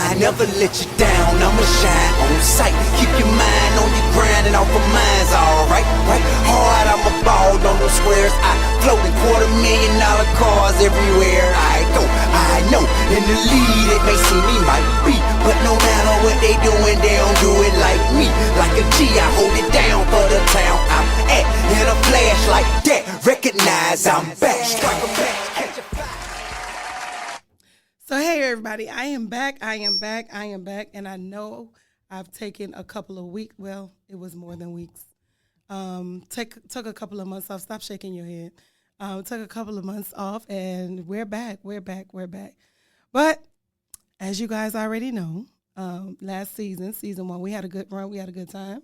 I never let you down, I'ma shine on sight. Keep your mind on your grind and off of mine's alright, right? Hard, I'ma ball on those squares. I float in $250,000 cars everywhere I go. I know in the lead it may seem me might be, but no matter what they doing, they don't do it like me. Like a G, I hold it down for the town I'm at. In a flash like that, recognize I'm back. Strike a match, catch a fly. So hey everybody, I am back, and I know I've taken a couple of weeks. Well, it was more than weeks. Took a couple of months off. Stop shaking your head. Took a couple of months off, and we're back. But as you guys already know, last season 1, we had a good run. We had a good time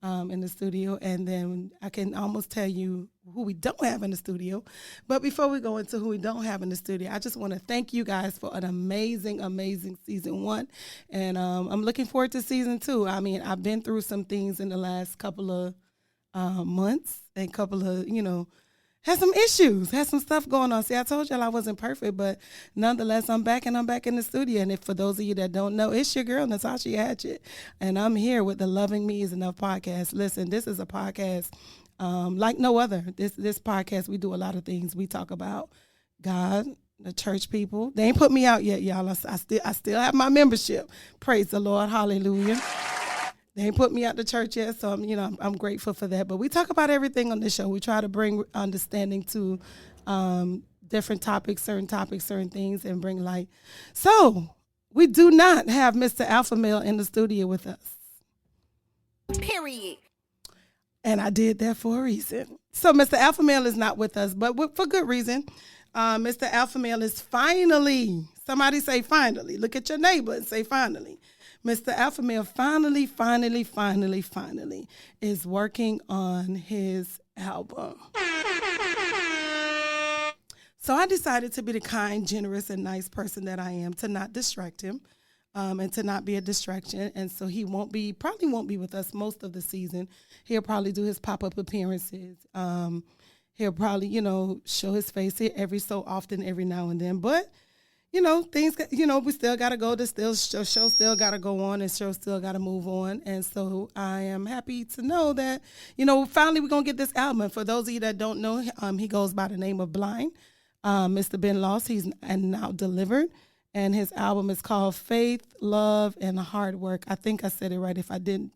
in the studio, and then I can almost tell you who we don't have in the studio. But before we go into who we don't have in the studio, I just want to thank you guys for an amazing season 1, and I'm looking forward to season 2. I mean, I've been through some things in the last couple of months and couple of, had some issues, had some stuff going on. See, I told y'all I wasn't perfect, but nonetheless, I'm back in the studio. And if for those of you that don't know, it's your girl, Natasha Hatchett, and I'm here with the Loving Me Is Enough podcast. Listen, this is a podcast like no other. This podcast, we do a lot of things. We talk about God, the church people. They ain't put me out yet, y'all. I still have my membership. Praise the Lord. Hallelujah. They ain't put me out the church yet, so I'm grateful for that. But we talk about everything on this show. We try to bring understanding to different topics, certain things, and bring light. So we do not have Mr. Alpha Male in the studio with us. Period. And I did that for a reason. So Mr. Alpha Male is not with us, but for good reason. Mr. Alpha Male is finally, somebody say finally. Look at your neighbor and say finally. Mr. Alpha Male finally is working on his album. So I decided to be the kind, generous, and nice person that I am to not distract him and to not be a distraction. And so he probably won't be with us most of the season. He'll probably do his pop-up appearances. He'll probably, show his face here every so often, every now and then. But things, we still got to go. The show still got to go on, and show still got to move on. And so I am happy to know that, finally we're going to get this album. And for those of you that don't know, he goes by the name of Blind. Mr. Ben Lost, he's now delivered. And his album is called Faith, Love, and Hard Work. I think I said it right. If I didn't,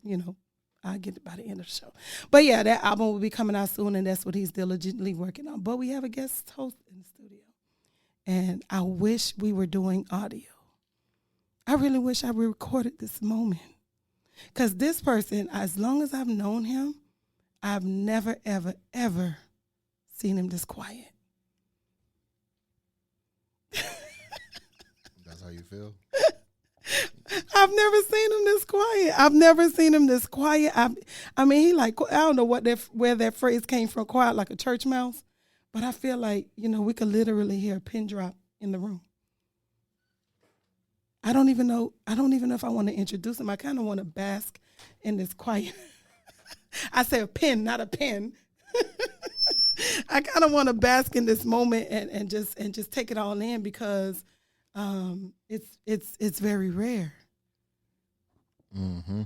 I'll get it by the end of the show. But yeah, that album will be coming out soon, and that's what he's diligently working on. But we have a guest host in the studio. And I wish we were doing audio. I really wish I recorded this moment. Because this person, as long as I've known him, I've never, ever, ever seen him this quiet. That's how you feel? I've never seen him this quiet. I mean, he I don't know where that phrase came from, quiet like a church mouse. But I feel like, we could literally hear a pin drop in the room. I don't even know if I want to introduce him. I kind of want to bask in this quiet. I say a pin, not a pen. I kind of want to bask in this moment and just take it all in because it's very rare. Mm-hmm.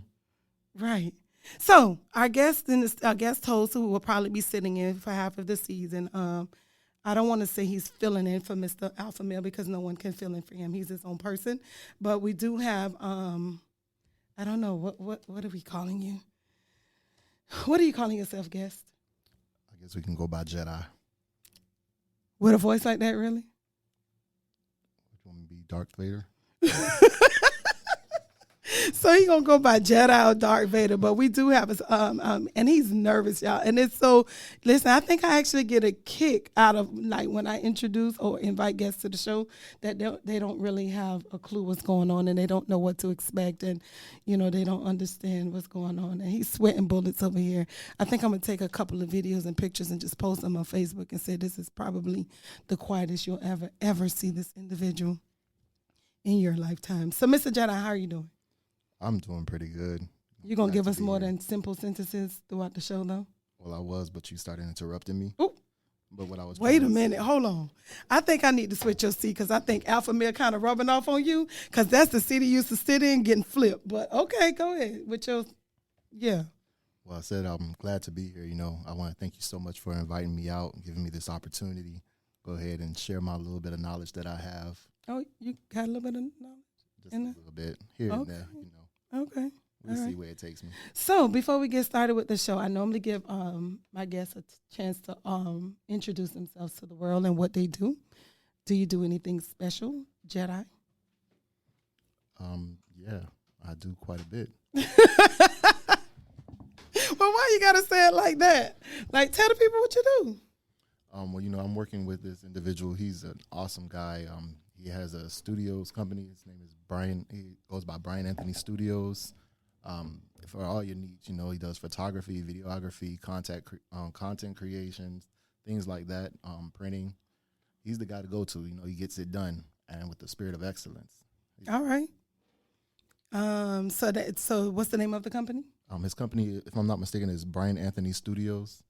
Right. So our guest host, who will probably be sitting in for half of the season, I don't want to say he's filling in for Mr. Alpha Male because no one can fill in for him. He's his own person. But we do have, I don't know, what are we calling you? What are you calling yourself, guest? I guess we can go by Jedi. With a voice like that, really? Which one would be Darth Vader? So he gonna go by Jedi or Darth Vader, but we do have his and he's nervous, y'all. And it's so listen, I think I actually get a kick out of when I introduce or invite guests to the show that they don't really have a clue what's going on and they don't know what to expect and they don't understand what's going on. And he's sweating bullets over here. I think I'm gonna take a couple of videos and pictures and just post them on Facebook and say this is probably the quietest you'll ever see this individual in your lifetime. So Mr. Jedi, how are you doing? I'm doing pretty good. You gonna give us more than simple sentences throughout the show, though? Well, I was, but you started interrupting me. Ooh. But what I was Wait a trying to minute, say- hold on. I think I need to switch your seat because I think Alpha Male kind of rubbing off on you because that's the seat he used to sit in getting flipped. But okay, go ahead with your, yeah. Well, I said I'm glad to be here. You know, I want to thank you so much for inviting me out and giving me this opportunity. Go ahead and share my little bit of knowledge that I have, Oh, you got a little bit of knowledge? just In a there? little bit here and Okay. there. You know, Okay. we'll All see right. where it takes me. So before we get started with the show, I normally give my guests a chance to introduce themselves to the world and what they do. Do you do anything special, Jedi? Yeah, I do quite a bit. Well, why you gotta say it like that? Like, tell the people what you do. Well, you know, I'm working with this individual. He's an awesome guy. He has a studios company. His name is Brian. He goes by Brian Anthony Studios. For all your needs, you know, he does photography, videography, content creations, things like that, printing. He's the guy to go to. You know, he gets it done, and with the spirit of excellence. All right. So what's the name of the company? His company, if I'm not mistaken, is Brian Anthony Studios.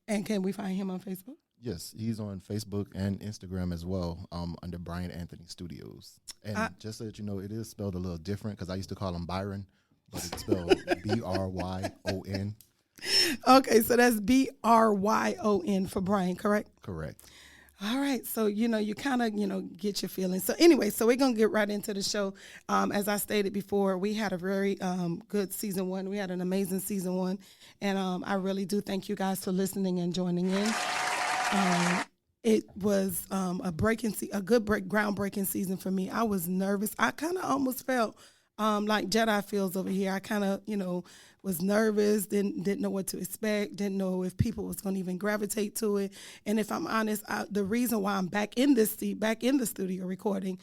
And can we find him on Facebook? Yes, he's on Facebook and Instagram as well, under Brian Anthony Studios. And just so that you know, it is spelled a little different because I used to call him Byron, but it's spelled Bryon. Okay, so that's Bryon for Brian, correct? Correct. All right, so you kind of get your feelings. So anyway, so we're gonna get right into the show. As I stated before, we had a very good season one. We had an amazing season one, and I really do thank you guys for listening and joining in. It was a groundbreaking season for me. I was nervous. I kind of almost felt like Jedi feels over here. I kind of was nervous, didn't know what to expect, didn't know if people was going to even gravitate to it. And if I'm honest, the reason why I'm back in this seat, back in the studio recording,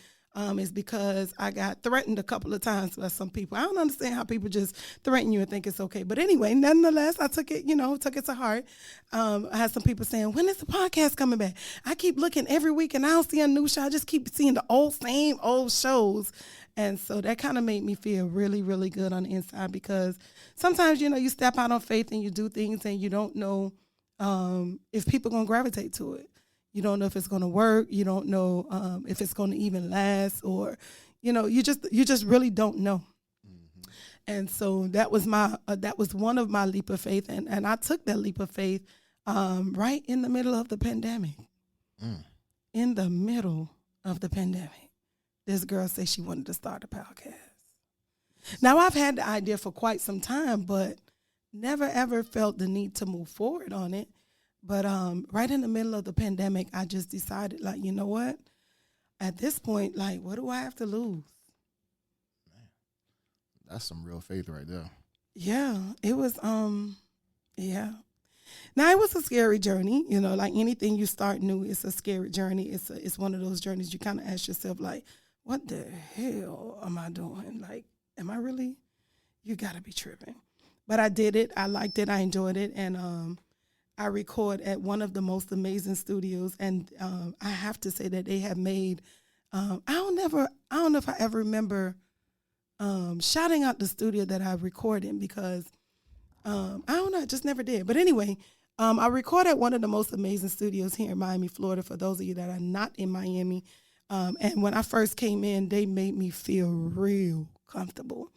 is because I got threatened a couple of times by some people. I don't understand how people just threaten you and think it's okay. But anyway, nonetheless, I took it to heart. I had some people saying, when is the podcast coming back? I keep looking every week and I don't see a new show. I just keep seeing the same old shows. And so that kind of made me feel really, really good on the inside because sometimes, you step out on faith and you do things and you don't know if people are going to gravitate to it. You don't know if it's going to work. You don't know if it's going to even last or, you just really don't know. Mm-hmm. And so that was one of my leap of faith. And I took that leap of faith right in the middle of the pandemic. In the middle of the pandemic. This girl said she wanted to start a podcast. Now, I've had the idea for quite some time, but never, ever felt the need to move forward on it. But right in the middle of the pandemic, I just decided, like, you know what? At this point, like, what do I have to lose? Man, that's some real faith right there. Yeah, it was, yeah. Now, it was a scary journey, like anything you start new, it's a scary journey. It's one of those journeys you kind of ask yourself, like, what the hell am I doing? Like, am I really? You got to be tripping. But I did it. I liked it. I enjoyed it. And I record at one of the most amazing studios. And I have to say that they have made, I don't know if I ever remember shouting out the studio that I record in because, I don't know, I just never did. But anyway, I record at one of the most amazing studios here in Miami, Florida, for those of you that are not in Miami. And when I first came in, they made me feel real comfortable.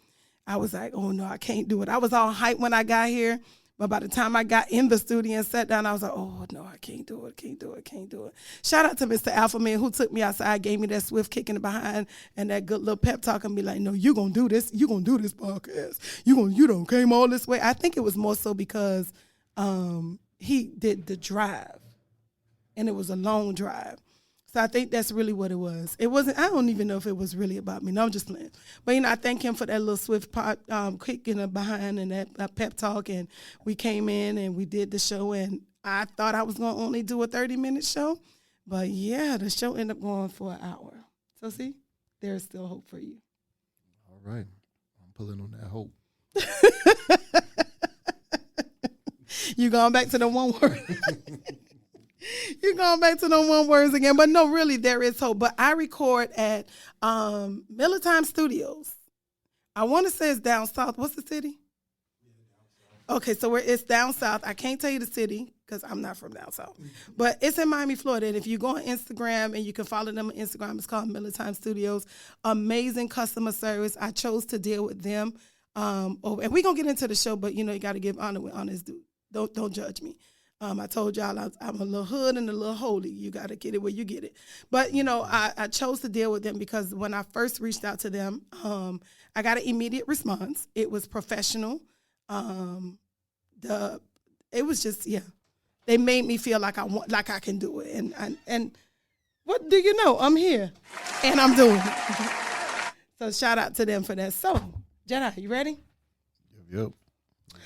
I was like, oh, no, I can't do it. I was all hyped when I got here. But by the time I got in the studio and sat down, I was like, oh, no, I can't do it. Shout out to Mr. Alpha Man who took me outside, gave me that swift kick in the behind and that good little pep talk and be like, no, you're going to do this. You're going to do this podcast. You don't came all this way. I think it was more so because he did the drive and it was a long drive. So I think that's really what it was. It wasn't, I don't even know if it was really about me. No, I'm just playing. But, I thank him for that little swift kick in the behind and that pep talk. And we came in and we did the show. And I thought I was going to only do a 30-minute show. But, yeah, the show ended up going for an hour. So, see, there's still hope for you. All right. I'm pulling on that hope. You going back to the one word. You're going back to them one words again. But no, really, there is hope. But I record at Militime Studios. I want to say it's down south. What's the city? Okay, so it's down south. I can't tell you the city because I'm not from down south. But it's in Miami, Florida. And if you go on Instagram and you can follow them on Instagram, it's called Miller Time Studios. Amazing customer service. I chose to deal with them. And we're going to get into the show, but, you know, you got to give honor with honest due. Don't judge me. I told y'all I'm a little hood and a little holy. You got to get it where you get it. But, you know, I chose to deal with them because when I first reached out to them, I got an immediate response. It was professional. It was just, yeah. They made me feel like I can do it. And what do you know? I'm here and I'm doing it. So shout out to them for that. So, Jedi, you ready? Yep.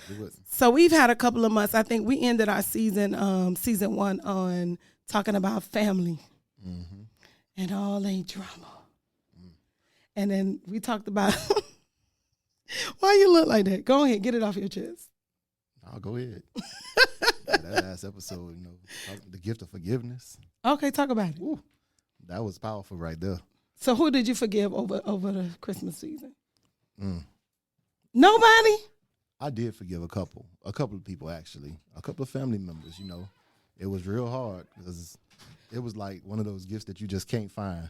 Do it. So we've had a couple of months. I think we ended our season 1 on talking about family and all ain't drama. And then we talked about why you look like that. Go ahead, get it off your chest. I'll go ahead. That last episode, you know, the gift of forgiveness. Okay, talk about it. Ooh, that was powerful right there. So who did you forgive over the Christmas season? Nobody? I did forgive a couple of people, actually, a couple of family members. You know, it was real hard because it was like one of those gifts that you just can't find.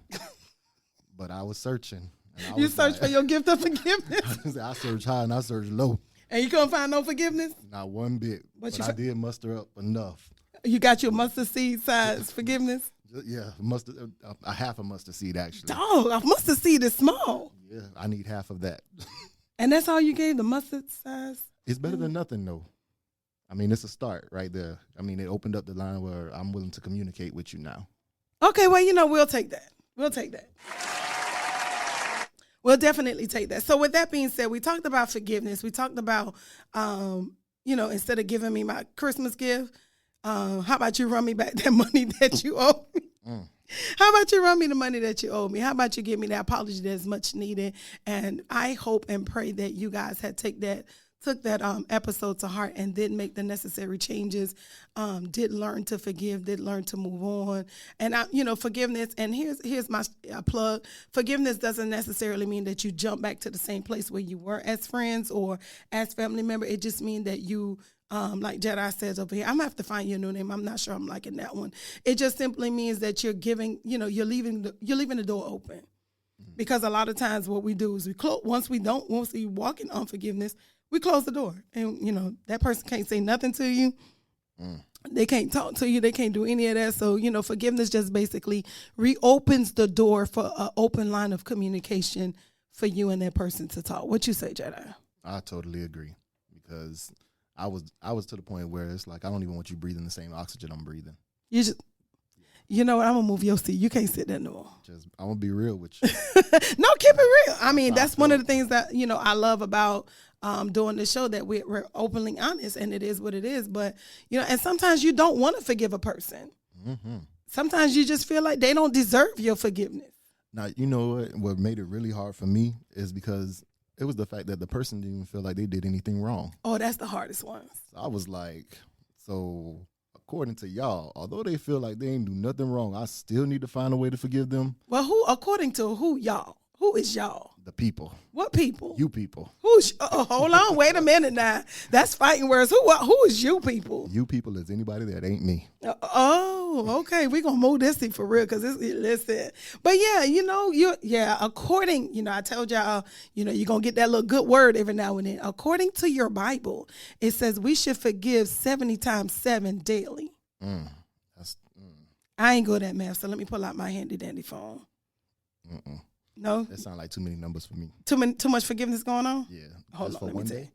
But I was searching. And You searched for your gift of forgiveness? I searched high and I searched low. And you couldn't find no forgiveness? Not one bit. But I did muster up enough. You got your mustard seed size forgiveness? Yeah, a half a mustard seed, actually. Dog, a mustard seed is small. Yeah, I need half of that. And that's all you gave, the mustard size? It's better than nothing, though. I mean, it's a start right there. I mean, it opened up the line where I'm willing to communicate with you now. Okay, well, you know, we'll take that. We'll take that. We'll definitely take that. So with that being said, we talked about forgiveness. We talked about, you know, instead of giving me my Christmas gift, how about you run me back that money that you owe me? How about you run me the money that you owe me? How about you give me that apology that's much needed? And I hope and pray that you guys had took that episode to heart and did make the necessary changes, did learn to forgive, did learn to move on. And, forgiveness, and here's my plug. Forgiveness doesn't necessarily mean that you jump back to the same place where you were as friends or as family member. It just means that you, like Jedi says over here, I'm going to have to find your new name. I'm not sure I'm liking that one. It just simply means that you're giving, you're leaving the door open. Because a lot of times what we do is once we walk in unforgiveness, we close the door. And, that person can't say nothing to you. They can't talk to you. They can't do any of that. So, forgiveness just basically reopens the door for an open line of communication for you and that person to talk. What you say, Jedi? I totally agree because I was to the point where it's like I don't even want you breathing the same oxygen I'm breathing. You just, you know what? I'm gonna move your seat. You can't sit there no more. I'm gonna be real with you. No, keep it real. I mean, that's one of the things that I love about doing the show, that we're openly honest, and it is what it is. But and sometimes you don't want to forgive a person. Sometimes you just feel like they don't deserve your forgiveness. Now, you know what made it really hard for me is because it was the fact that the person didn't even feel like they did anything wrong. Oh, that's the hardest one. So I was like, according to y'all, although they feel like they ain't do nothing wrong, I still need to find a way to forgive them. Well, according to who, y'all? Who is y'all? The people. What people? You people. Hold on, wait a minute now. That's fighting words. Who is you people? You people is anybody that ain't me. Okay. We're going to move this thing for real because listen. But yeah, according, I told y'all, you're going to get that little good word every now and then. According to your Bible, it says we should forgive 70 times 7 daily. I ain't good at math, so let me pull out my handy dandy phone. No? That sounds like too many numbers for me. Too much forgiveness going on? Yeah. Hold on, for let one me tell day?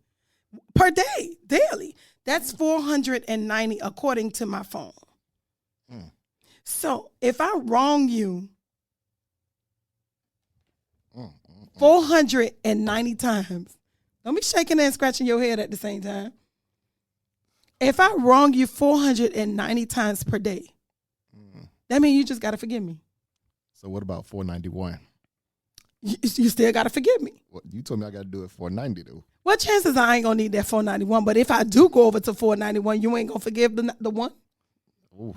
you. Per day, daily. That's 490 according to my phone. So if I wrong you 490 times, don't be shaking and scratching your head at the same time. If I wrong you 490 times per day, that means you just got to forgive me. So what about 491? You still got to forgive me. Well, you told me I got to do it 490 though. What chances I ain't going to need that 491, but if I do go over to 491, you ain't going to forgive the one? Ooh.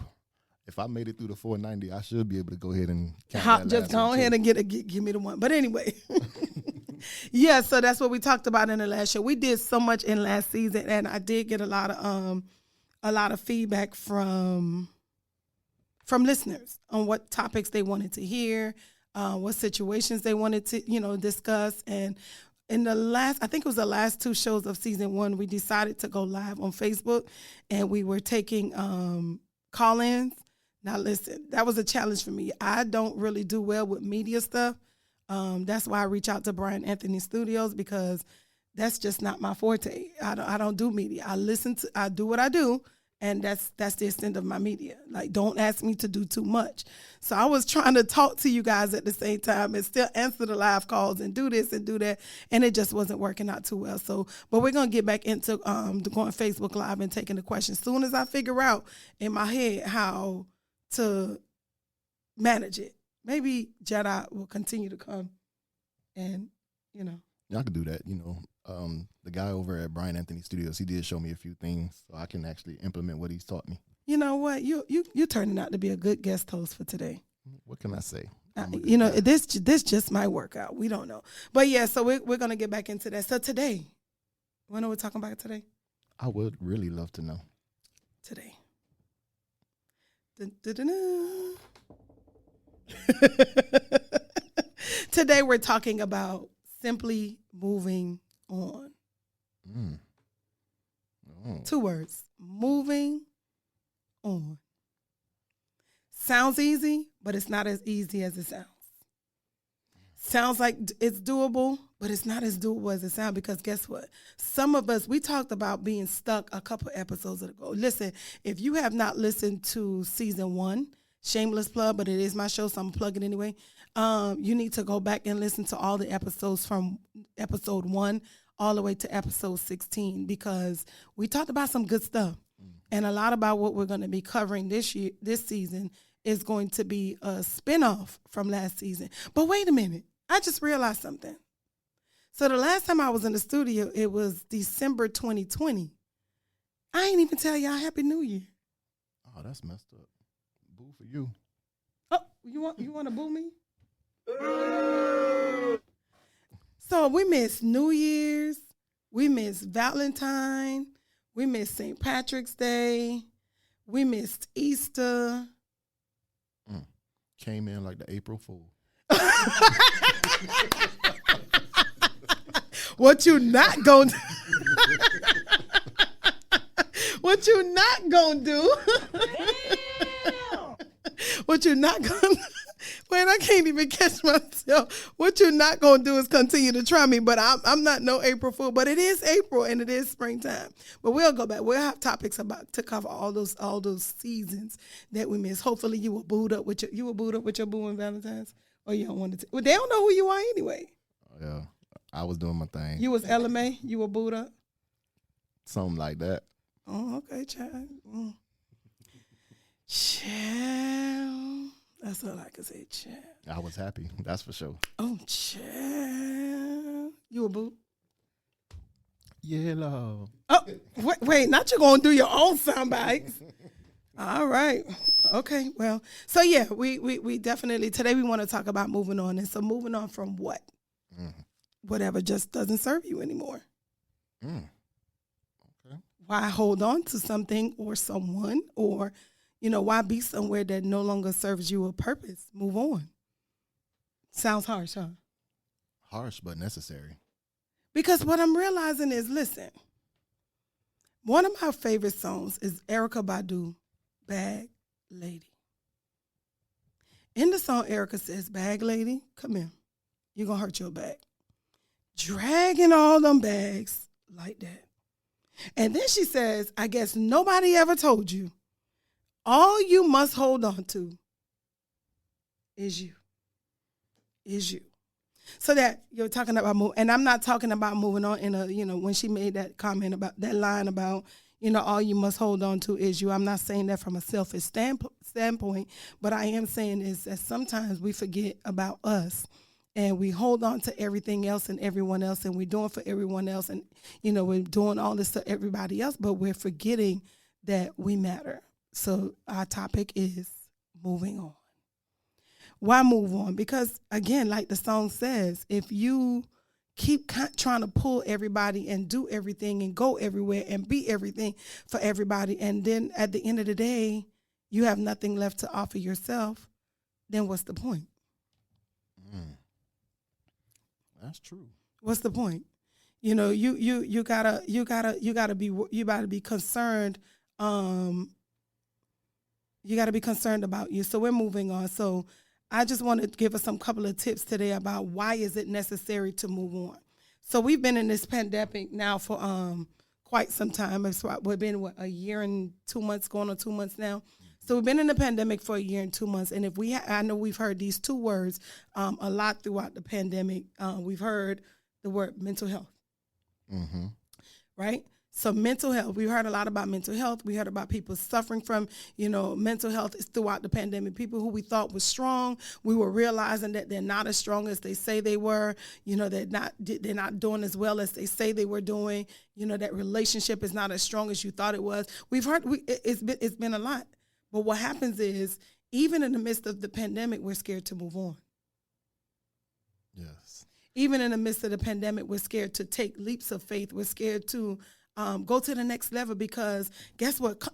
If I made it through the 490, I should be able to go ahead and count that just go ahead and give me the one. But anyway, yeah, so that's what we talked about in the last show. We did so much in last season, and I did get a lot of a lot of feedback from listeners on what topics they wanted to hear, what situations they wanted to, discuss. And in I think it was the last 2 shows of season 1, we decided to go live on Facebook, and we were taking call-ins. Now, listen, that was a challenge for me. I don't really do well with media stuff. That's why I reach out to Brian Anthony Studios, because that's just not my forte. I don't do media. I do what I do, and that's the extent of my media. Like, don't ask me to do too much. So I was trying to talk to you guys at the same time and still answer the live calls and do this and do that, and it just wasn't working out too well. So, but we're gonna get back into going Facebook Live and taking the questions soon as I figure out in my head how to manage it. Maybe Jedi will continue to come, and Y'all could do that. The guy over at Brian Anthony Studios, he did show me a few things, so I can actually implement what he's taught me. You know what? You turning out to be a good guest host for today. What can I say? This just might work out. We don't know, but yeah. So we're gonna get back into that. So today, what are we talking about today? I would really love to know. Today. Dun-dun-dun-dun. Today we're talking about simply moving on. Oh. 2 words. Moving on. Sounds easy, but it's not as easy as it sounds. Sounds like it's doable, but it's not as doable as it sounds, because guess what? Some of us, we talked about being stuck a couple episodes ago. Listen, if you have not listened to season 1, shameless plug, but it is my show, so I'm plugging anyway. You need to go back and listen to all the episodes from episode 1 all the way to episode 16, because we talked about some good stuff. And a lot about what we're going to be covering this season is going to be a spinoff from last season. But wait a minute. I just realized something. So the last time I was in the studio, it was December 2020. I ain't even tell y'all Happy New Year. Oh, that's messed up. Boo for you. Oh, you want to boo me? So we missed New Year's. We missed Valentine. We missed St. Patrick's Day. We missed Easter. Came in like the April Fool. What you not gonna do? What you not gonna do? What you not gonna? Wait, I can't even catch myself. What you not gonna do is continue to try me. But I'm not no April Fool. But it is April and it is springtime. But we'll go back. We'll have topics to cover all those seasons that we miss. Hopefully you were booed up with your boo and Valentine's, or you don't want to. Well, they don't know who you are anyway. Oh, yeah, I was doing my thing. You was LMA. You were booed up. Something like that. Oh, okay, child. Child. That's all I can say, child. I was happy. That's for sure. Oh, child. You a boo? Yellow. Oh, wait, not you gonna do your own sound bites. All right. Okay, well, so yeah, we definitely, today we want to talk about moving on. And so moving on from what? Whatever just doesn't serve you anymore. Okay. Why hold on to something or someone, or why be somewhere that no longer serves you a purpose? Move on. Sounds harsh, huh? Harsh, but necessary. Because what I'm realizing is, listen, one of my favorite songs is Erykah Badu, Bag Lady. In the song, Erykah says, "Bag lady, come here. You're going to hurt your back." Dragging all them bags like that. And then she says, "I guess nobody ever told you. All you must hold on to is you. Is you." So that you're talking about and I'm not talking about moving on in a, when she made that comment about that line about, all you must hold on to is you. I'm not saying that from a selfish standpoint, but I am saying is that sometimes we forget about us and we hold on to everything else and everyone else, and we're doing for everyone else, and, we're doing all this to everybody else, but we're forgetting that we matter. So our topic is moving on. Why move on? Because, again, like the song says, if you keep trying to pull everybody and do everything and go everywhere and be everything for everybody. And then at the end of the day, you have nothing left to offer yourself. Then what's the point? That's true. What's the point? You know, you gotta be concerned. You gotta be concerned about you. So we're moving on. So I just want to give us some couple of tips today about why is it necessary to move on. So we've been in this pandemic now for quite some time. We've been a year and 2 months, going on 2 months now. So we've been in the pandemic for a year and 2 months. And if I know we've heard these two words a lot throughout the pandemic. We've heard the word mental health, right? So mental health, we heard a lot about mental health. We heard about people suffering from, mental health throughout the pandemic. People who we thought was strong, we were realizing that they're not as strong as they say they were. They're not doing as well as they say they were doing. That relationship is not as strong as you thought it was. We've heard it's been a lot. But what happens is, even in the midst of the pandemic, we're scared to move on. Yes. Even in the midst of the pandemic, we're scared to take leaps of faith. We're scared to go to the next level because guess what?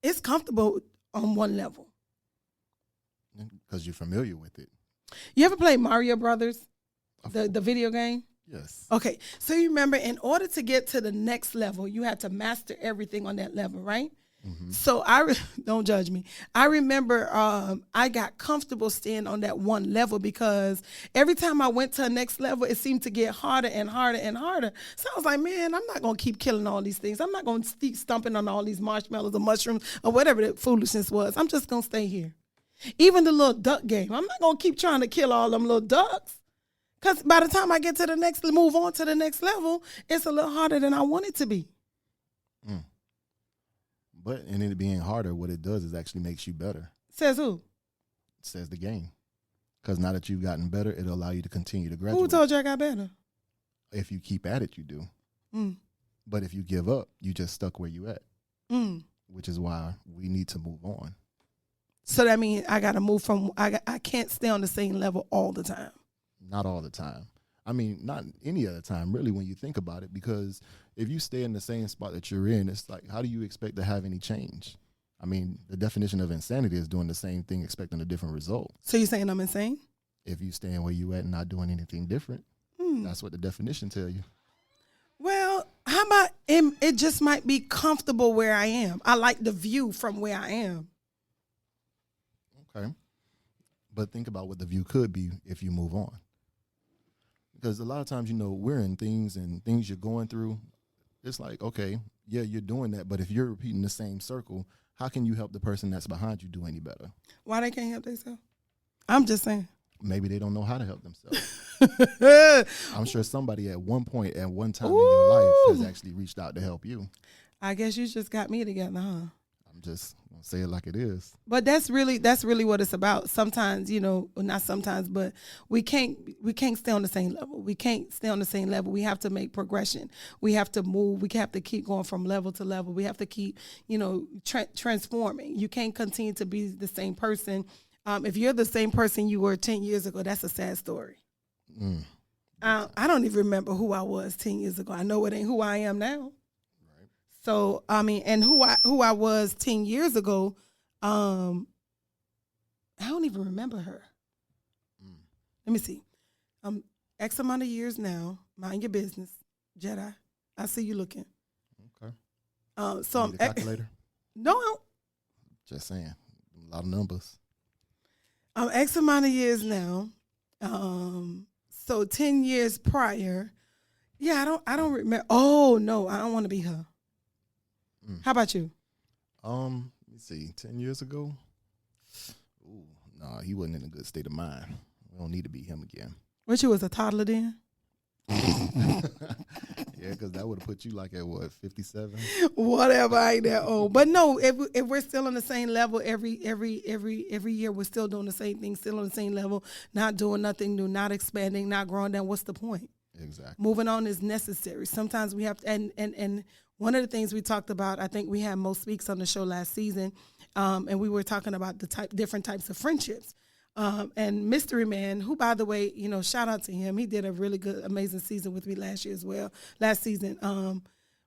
It's comfortable on one level. Because you're familiar with it. You ever play Mario Brothers, the video game? Yes. Okay. So you remember, in order to get to the next level, you had to master everything on that level, right? So don't judge me. I remember I got comfortable staying on that one level because every time I went to the next level, it seemed to get harder and harder and harder. So I was like, man, I'm not going to keep killing all these things. I'm not going to keep stomping on all these marshmallows or mushrooms or whatever that foolishness was. I'm just going to stay here. Even the little duck game, I'm not going to keep trying to kill all them little ducks because by the time I get to the next, move on to the next level, it's a little harder than I want it to be. But in it being harder, what it does is actually makes you better. Says who? Says the game. Because now that you've gotten better, it'll allow you to continue to graduate. Who told you I got better? If you keep at it, you do. But if you give up, you just stuck where you at. Which is why we need to move on. So that means I got to move from, I can't stay on the same level all the time. Not all the time. I mean, not any other time, really, when you think about it, because if you stay in the same spot that you're in, it's like, how do you expect to have any change? I mean, the definition of insanity is doing the same thing, expecting a different result. So you're saying I'm insane? If you staying where you at and not doing anything different, that's what the definition tell you. Well, how about it just might be comfortable where I am. I like the view from where I am. Okay. But think about what the view could be if you move on. Because a lot of times, we're in things and things you're going through. It's like, okay, yeah, you're doing that. But if you're repeating the same circle, how can you help the person that's behind you do any better? Why they can't help themselves? I'm just saying. Maybe they don't know how to help themselves. I'm sure somebody at one point, at one time in your life has actually reached out to help you. I guess you just got me together, huh? I'm just going to say it like it is. But that's really what it's about. Sometimes, not sometimes, but we can't stay on the same level. We can't stay on the same level. We have to make progression. We have to move. We have to keep going from level to level. We have to keep, transforming. You can't continue to be the same person. If you're the same person you were 10 years ago, that's a sad story. I don't even remember who I was 10 years ago. I know it ain't who I am now. So, and who I was 10 years ago, I don't even remember her. Let me see. X amount of years now. Mind your business, Jedi. I see you looking. Okay. So Need a calculator? No. Just saying. A lot of numbers. I'm X amount of years now. So 10 years prior. Yeah, I don't remember. Oh no, I don't want to be her. How about you? Let me see. 10 years ago? Ooh, nah, he wasn't in a good state of mind. We don't need to be him again. What, you was a toddler then? Yeah, because that would have put you like at what, 57? Whatever, I ain't that old. But no, if we're still on the same level every year, we're still doing the same thing, still on the same level, not doing nothing new, not expanding, not growing, then what's the point? Exactly. Moving on is necessary. Sometimes we have to, and one of the things we talked about, I think we had Mo Speaks on the show last season, and we were talking about different types of friendships. And Mystery Man, who, by the way, you know, shout out to him. He did a really good, amazing season with me last year as well. Last season.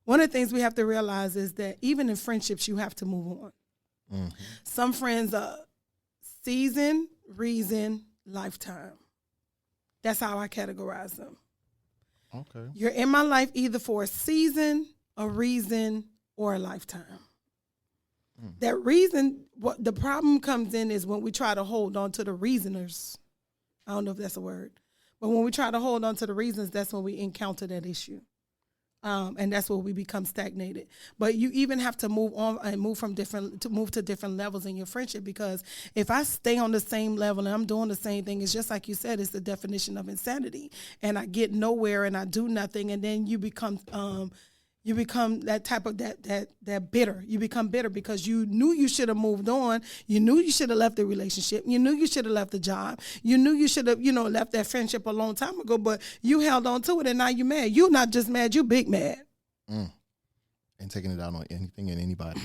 One of the things we have to realize is that even in friendships, you have to move on. Mm-hmm. Some friends are season, reason, lifetime. That's how I categorize them. Okay. You're in my life either for a season, a reason, or a lifetime. That reason, what the problem comes in is when we try to hold on to the reasoners. I don't know if that's a word. But when we try to hold on to the reasons, that's when we encounter that issue. And that's where we become stagnated. But you even have to move on and move to different levels in your friendship, because if I stay on the same level and I'm doing the same thing, it's just like you said, it's the definition of insanity. And I get nowhere and I do nothing, and then you become that type of that bitter. You become bitter because you knew you should have moved on. You knew you should have left the relationship. You knew you should have left the job. You knew you should have, left that friendship a long time ago, but you held on to it, and now you're mad. You're not just mad, you big mad. And taking it out on anything and anybody.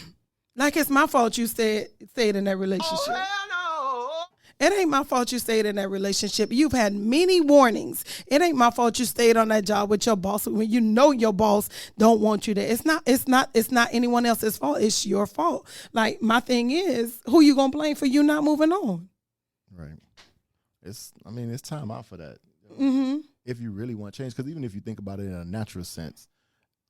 Like it's my fault you stayed in that relationship. Oh, hell no. It ain't my fault you stayed in that relationship. You've had many warnings. It ain't my fault you stayed on that job with your boss when you know your boss don't want you there. It's not anyone else's fault. It's your fault. Like, my thing is, who you gonna blame for you not moving on? Right. It's time out for that. Mm-hmm. If you really want change, because even if you think about it in a natural sense,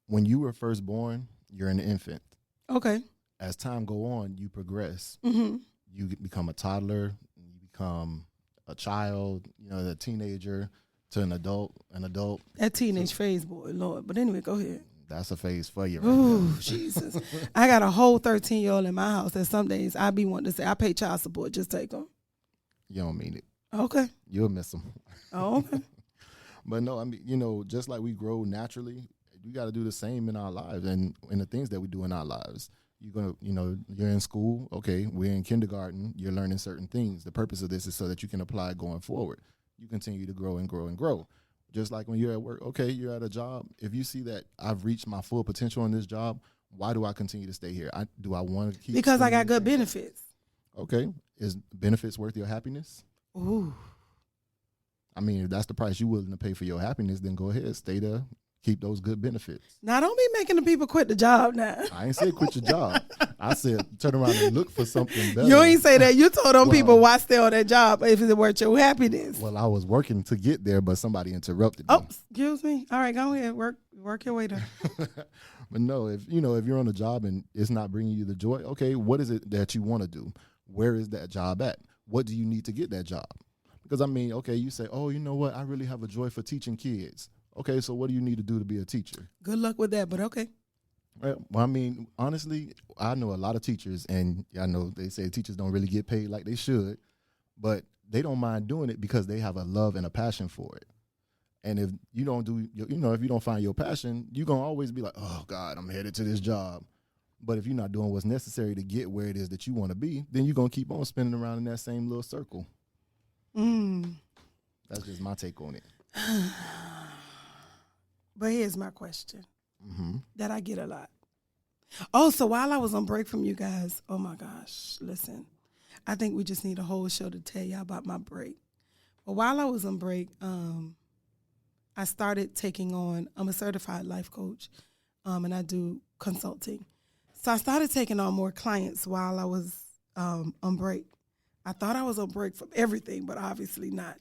when you were first born, you're an infant. Okay. As time go on, you progress. Mm-hmm. You become a toddler. Become a child, a teenager, to an adult. That teenage phase, boy, Lord. But anyway, go ahead. That's a phase for you. Ooh, Jesus. I got a whole 13-year-old in my house that some days I be wanting to say, I pay child support, just take them. You don't mean it. Okay. You'll miss them. Oh, okay. But no, just like we grow naturally, we got to do the same in our lives and in the things that we do in our lives. You're in school. Okay, we're in kindergarten. You're learning certain things. The purpose of this is so that you can apply going forward. You continue to grow and grow and grow. Just like when you're at work, okay, you're at a job. If you see that I've reached my full potential in this job, why do I continue to stay here? Do I want to keep? Because I got good benefits. Okay, is benefits worth your happiness? Ooh. If that's the price you're willing to pay for your happiness, then go ahead, stay there. Keep those good benefits. Now, don't be making the people quit the job now. I ain't said quit your job. I said turn around and look for something better. You ain't say that. You told them people why stay on that job if it's worth your happiness. Well, I was working to get there, but somebody interrupted me. Oh, excuse me. All right, go ahead. Work your way there. But no, if you're on a job and it's not bringing you the joy, okay, what is it that you want to do? Where is that job at? What do you need to get that job? Because okay, you say, oh, you know what? I really have a joy for teaching kids. Okay, so what do you need to do to be a teacher? Good luck with that, but okay. Well, honestly, I know a lot of teachers, and I know they say teachers don't really get paid like they should, but they don't mind doing it because they have a love and a passion for it. And if you don't if you don't find your passion, you're going to always be like, oh, God, I'm headed to this job. But if you're not doing what's necessary to get where it is that you want to be, then you're going to keep on spinning around in that same little circle. That's just my take on it. But here's my question that I get a lot. Oh, so while I was on break from you guys, oh my gosh, listen, I think we just need a whole show to tell y'all about my break. But while I was on break, I started taking on, I'm a certified life coach, and I do consulting. So I started taking on more clients while I was on break. I thought I was on break from everything, but obviously not.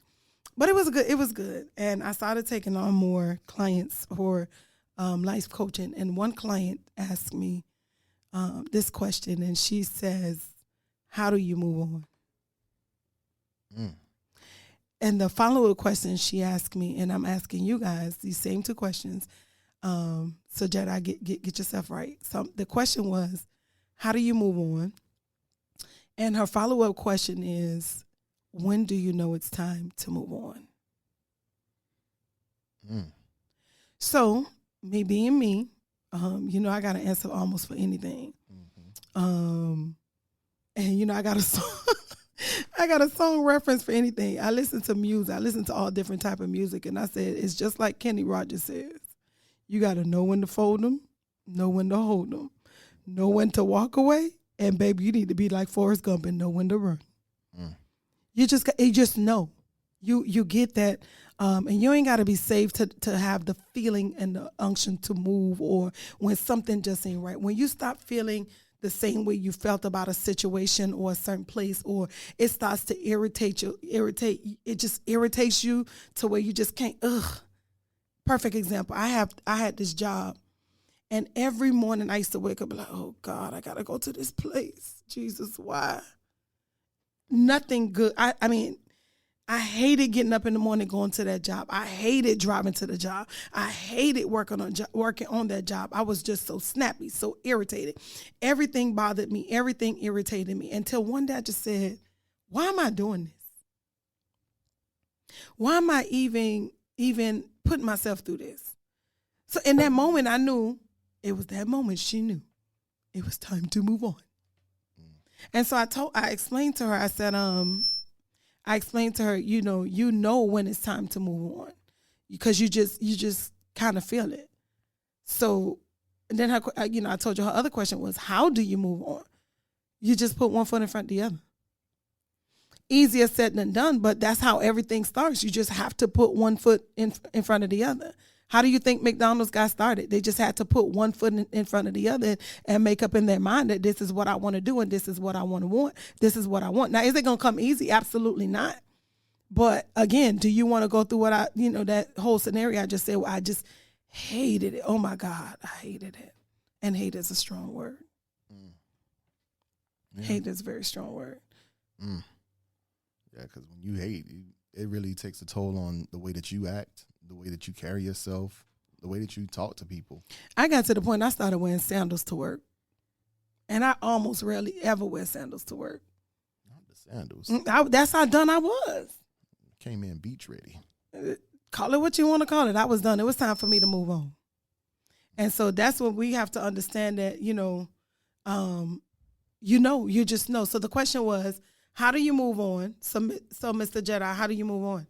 But it was good. It was good. And I started taking on more clients for life coaching. And one client asked me this question, and she says, how do you move on? And the follow-up question she asked me, and I'm asking you guys these same two questions, so that I get yourself right. So the question was, how do you move on? And her follow-up question is, when do you know it's time to move on? So, me being me, I got an answer almost for anything. And, I got a song. I got a song reference for anything. I listen to music. I listen to all different type of music. And I said, it's just like Kenny Rogers says. You got to know when to fold them, know when to hold them, know when to walk away. And, baby, you need to be like Forrest Gump and know when to run. You just know. You get that, and you ain't got to be saved to have the feeling and the unction to move, or when something just ain't right. When you stop feeling the same way you felt about a situation or a certain place, or it starts to it just irritates you to where you just can't. Perfect example. I had this job, and every morning I used to wake up like, oh God, I gotta go to this place. Jesus, why? Nothing good. I mean, I hated getting up in the morning going to that job. I hated driving to the job. I hated working on that job. I was just so snappy, so irritated. Everything bothered me. Everything irritated me until one day I just said, why am I doing this? Why am I even putting myself through this? So in that moment, I knew it was that moment she knew it was time to move on. And so I explained to her, I said, you know when it's time to move on, because you just kind of feel it. So then I told you her other question was, how do you move on? You just put one foot in front of the other. Easier said than done, but that's how everything starts. You just have to put one foot in front of the other. How do you think McDonald's got started? They just had to put one foot in front of the other and make up in their mind that this is what I want to do and this is what I want. This is what I want. Now, is it going to come easy? Absolutely not. But again, do you want to go through that whole scenario I just said? Well, I just hated it. Oh my God, I hated it. And hate is a strong word. Yeah. Hate is a very strong word. Yeah, because when you hate, it really takes a toll on the way that you act, the way that you carry yourself, the way that you talk to people. I got to the point I started wearing sandals to work. And I almost rarely ever wear sandals to work. Not the sandals. That's how done I was. Came in beach ready. Call it what you want to call it. I was done. It was time for me to move on. And so that's what we have to understand, that, you just know. So the question was, how do you move on? So Mr. Jedi, how do you move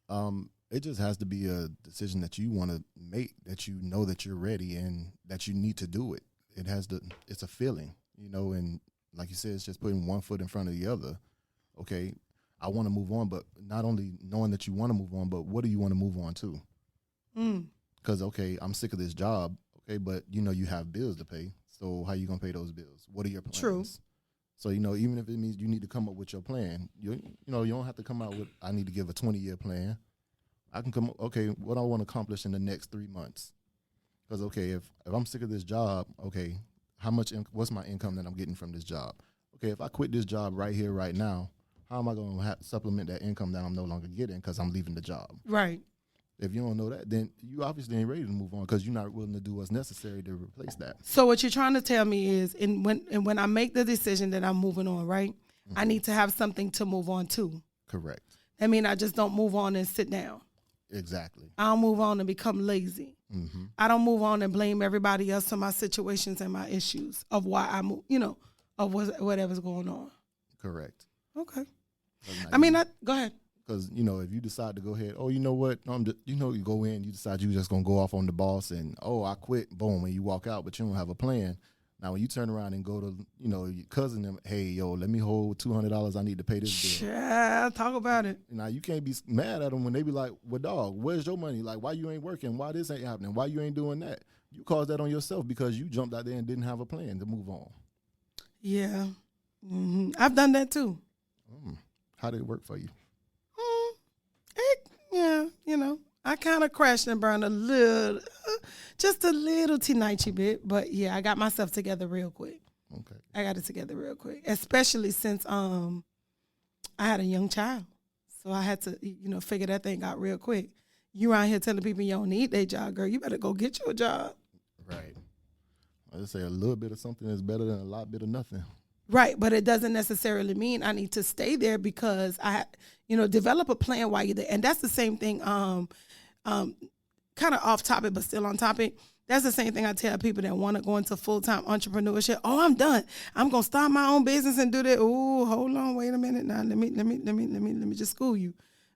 on? It just has to be a decision that you want to make, that you know that you're ready and that you need to do it. It's a feeling, and like you said, it's just putting one foot in front of the other. Okay, I want to move on, but not only knowing that you want to move on, but what do you want to move on to? Because, okay, I'm sick of this job, okay, but, you have bills to pay. So how you going to pay those bills? What are your plans? True. So, even if it means you need to come up with your plan, you don't have to come out with, I need to give a 20-year plan. I can come, okay, what I want to accomplish in the next 3 months. Because, okay, if I'm sick of this job, okay, what's my income that I'm getting from this job? Okay, if I quit this job right here, right now, how am I going to supplement that income that I'm no longer getting because I'm leaving the job? Right. If you don't know that, then you obviously ain't ready to move on because you're not willing to do what's necessary to replace that. So what you're trying to tell me is, when I make the decision that I'm moving on, right, I need to have something to move on to. Correct. I mean, I just don't move on and sit down. Exactly. I don't move on and become lazy. Mm-hmm. I don't move on and blame everybody else for my situations and my issues of why I move, of whatever's going on. Correct. Okay. Go ahead. Because, if you decide to go ahead, oh, you know what? You go in, you decide you're just going to go off on the boss and, oh, I quit, boom, and you walk out, but you don't have a plan. Now, when you turn around and go to, your cousin, them, hey, yo, let me hold $200. I need to pay this bill. Yeah, talk about it. Now, you can't be mad at them when they be like, well, dog, where's your money? Like, why you ain't working? Why this ain't happening? Why you ain't doing that? You caused that on yourself because you jumped out there and didn't have a plan to move on. Yeah. Mm-hmm. I've done that, too. How did it work for you? I kind of crashed and burned a little, just a little teeny bit. But, yeah, I got myself together real quick. Okay. I got it together real quick, especially since I had a young child. So I had to, figure that thing out real quick. You around here telling people you don't need that job, girl. You better go get you a job. Right. I just say a little bit of something is better than a lot bit of nothing. Right, but it doesn't necessarily mean I need to stay there because develop a plan while you're there. And that's the same thing, kind of off topic, but still on topic. That's the same thing I tell people that want to go into full-time entrepreneurship. Oh, I'm done. I'm going to start my own business and do that. Oh, hold on, wait a minute. Now, let me just school you.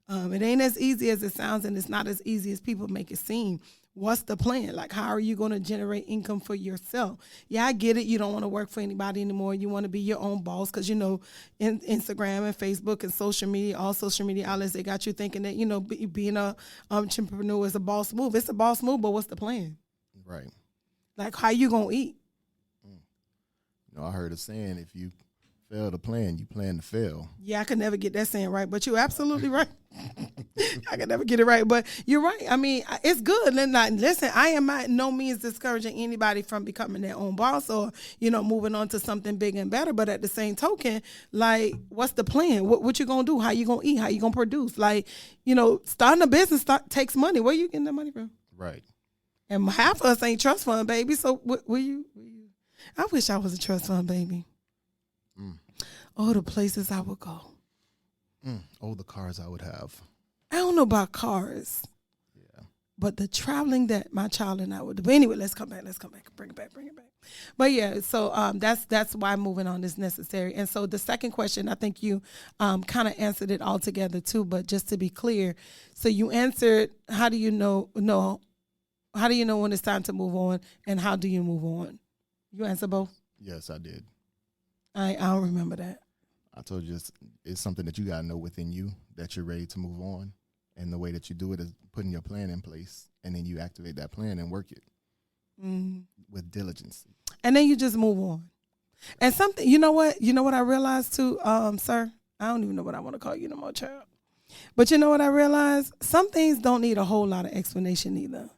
It ain't as easy as it sounds, and it's not as easy as people make it seem. What's the plan? Like, how are you going to generate income for yourself? Yeah, I get it. You don't want to work for anybody anymore. You want to be your own boss because, in Instagram and Facebook and social media, all social media outlets, they got you thinking that, being a entrepreneur is a boss move. It's a boss move, but what's the plan? Right. Like, how you going to eat? I heard a saying, if you fail to plan, you plan to fail. Yeah, I could never get that saying right, but you're absolutely right. I could never get it right, but you're right. I mean, it's good. And listen, I am by no means discouraging anybody from becoming their own boss or, moving on to something bigger and better. But at the same token, like, what's the plan? What you going to do? How you going to eat? How you going to produce? Like, starting a business takes money. Where you getting that money from? Right. And half of us ain't trust fund, baby. So will you? I wish I was a trust fund baby. Oh, the places I would go. Oh, the cars I would have. I don't know about cars. Yeah. But the traveling that my child and I would do. But anyway, let's come back. Bring it back. But yeah, so that's why moving on is necessary. And so the second question, I think you kind of answered it all together too, but just to be clear. So you answered, how do you know when it's time to move on, and how do you move on? You answer both? Yes, I did. I don't remember that. I told you it's something that you got to know within you that you're ready to move on. And the way that you do it is putting your plan in place, and then you activate that plan and work it with diligence. And then you just move on. And something, you know what I realized too, sir? I don't even know what I want to call you no more, child. But you know what I realized? Some things don't need a whole lot of explanation either.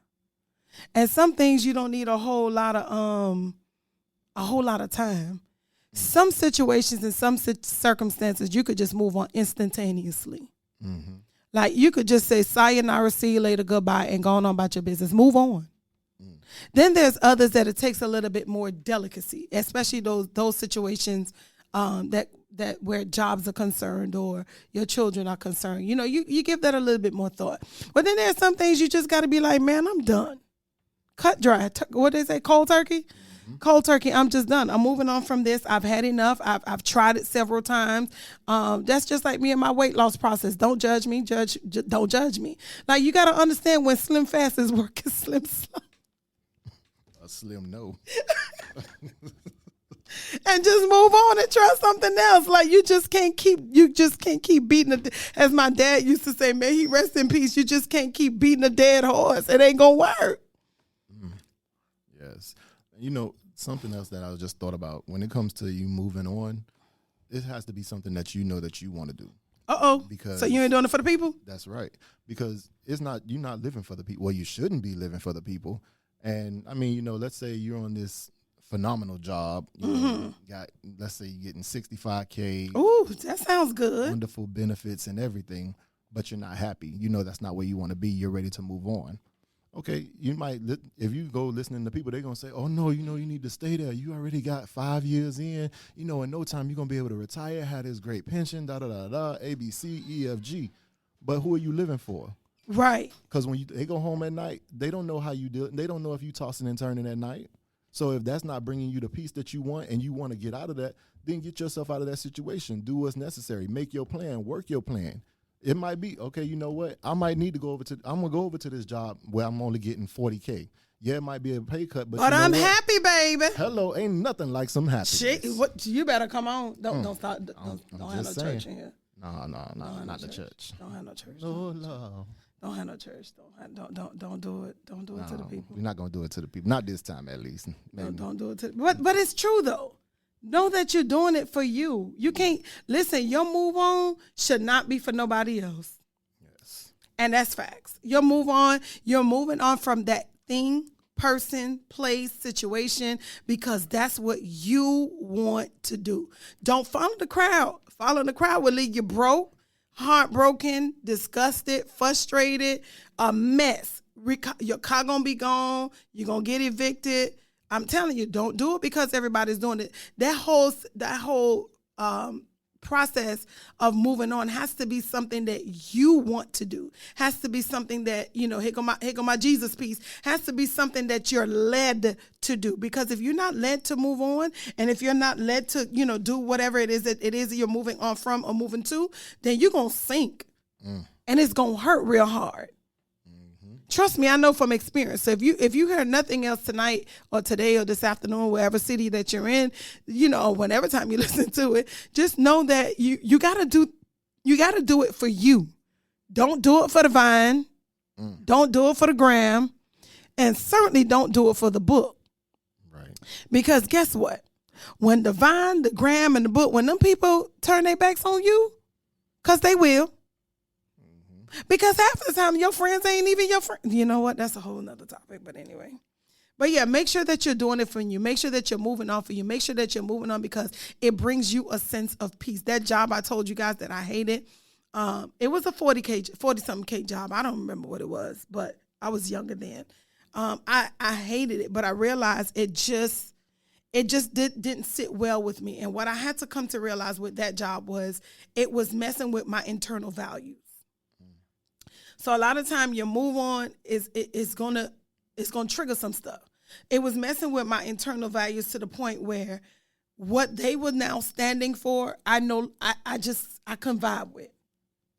And some things you don't need a whole lot of time. Some situations and some circumstances, you could just move on instantaneously. Mm-hmm. Like, you could just say, sayonara, see you later, goodbye, and go on about your business. Move on. Then there's others that it takes a little bit more delicacy, especially those situations that where jobs are concerned or your children are concerned. You give that a little bit more thought. But then there's some things you just got to be like, man, I'm done. Cut dry. What they say, cold turkey? Cold turkey, I'm just done. I'm moving on from this. I've had enough. I've tried it several times. That's just like me and my weight loss process. Don't judge me. Don't judge me. Like, you got to understand when Slim Fast is working, Slim Slow. A slim no. And just move on and try something else. Like, you just can't keep beating it. As my dad used to say, may he rest in peace. You just can't keep beating a dead horse. It ain't gonna work. Yes. Something else that I just thought about when it comes to you moving on, it has to be something that you know that you want to do. So you ain't doing it for the people? That's right. Because you're not living for the people. Well, you shouldn't be living for the people. And I mean, let's say you're on this phenomenal job. Let's say you're getting $65K. Ooh, that sounds good. Wonderful benefits and everything, but you're not happy. That's not where you want to be. You're ready to move on. Okay, you might, if you go listening to people, they're going to say, oh, no, you need to stay there. You already got 5 years in. In no time, you're going to be able to retire, have this great pension, A, B, C, E, F, G. But who are you living for? Right. Because when they go home at night, they don't know how you do it. They don't know if you tossing and turning at night. So if that's not bringing you the peace that you want and you want to get out of that, then get yourself out of that situation. Do what's necessary. Make your plan. Work your plan. It might be, okay, you know what? I'm going to go over to this job where I'm only getting $40K. Yeah, it might be a pay cut, but I'm happy, baby. Hello, ain't nothing like some happiness. Shit, what? You better come on. Don't start. Don't have no church in here. No, not the church. Don't have no church. No love. Don't have no church. Don't do it. Don't do it to the people. We're not gonna do it to the people. Not this time, at least. No, don't do it to. But it's true though. Know that you're doing it for you. You can't listen. Your move on should not be for nobody else. Yes, and that's facts. Your move on. You're moving on from that thing, person, place, situation, because that's what you want to do. Don't follow the crowd. Following the crowd will leave you broke, heartbroken, disgusted, frustrated, a mess. Your car gonna be gone. You're gonna get evicted. I'm telling you, don't do it because everybody's doing it. That whole process of moving on has to be something that you want to do. Has to be something that, here go my Jesus piece. Has to be something that you're led to do. Because if you're not led to move on, and if you're not led to, do whatever it is that you're moving on from or moving to, then you're gonna sink. and it's gonna hurt real hard. Trust me, I know from experience. So if you hear nothing else tonight or today or this afternoon, wherever city that you're in, whenever time you listen to it, just know that you gotta do it for you. Don't do it for the vine. Don't do it for the gram, and certainly don't do it for the book. Right. Because guess what? When the vine, the gram, and the book, when them people turn their backs on you, because they will. Because half the time your friends ain't even your friend. You know what? That's a whole nother topic. But anyway. But yeah, make sure that you're doing it for you. Make sure that you're moving on for you. Make sure that you're moving on because it brings you a sense of peace. That job I told you guys that I hated, it was a 40-something K job. I don't remember what it was, but I was younger then. I hated it, but I realized it just didn't sit well with me. And what I had to come to realize with that job was it was messing with my internal values. So a lot of time your move on is gonna trigger some stuff. It was messing with my internal values to the point where what they were now standing for, I know I couldn't vibe with.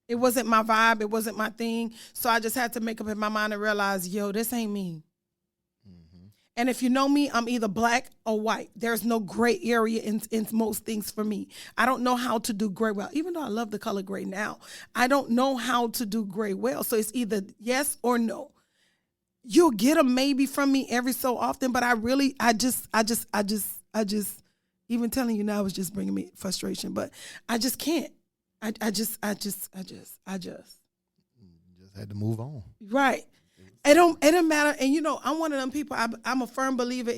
It wasn't my vibe. It wasn't my thing. So I just had to make up in my mind and realize, this ain't me. And if you know me, I'm either black or white. There's no gray area in most things for me. I don't know how to do gray well, even though I love the color gray now. I don't know how to do gray well. So it's either yes or no. You'll get a maybe from me every so often, but I just, even telling you now is just bringing me frustration, but I just can't. I just had to move on. Right. It don't matter. And I'm one of them people, I'm a firm believer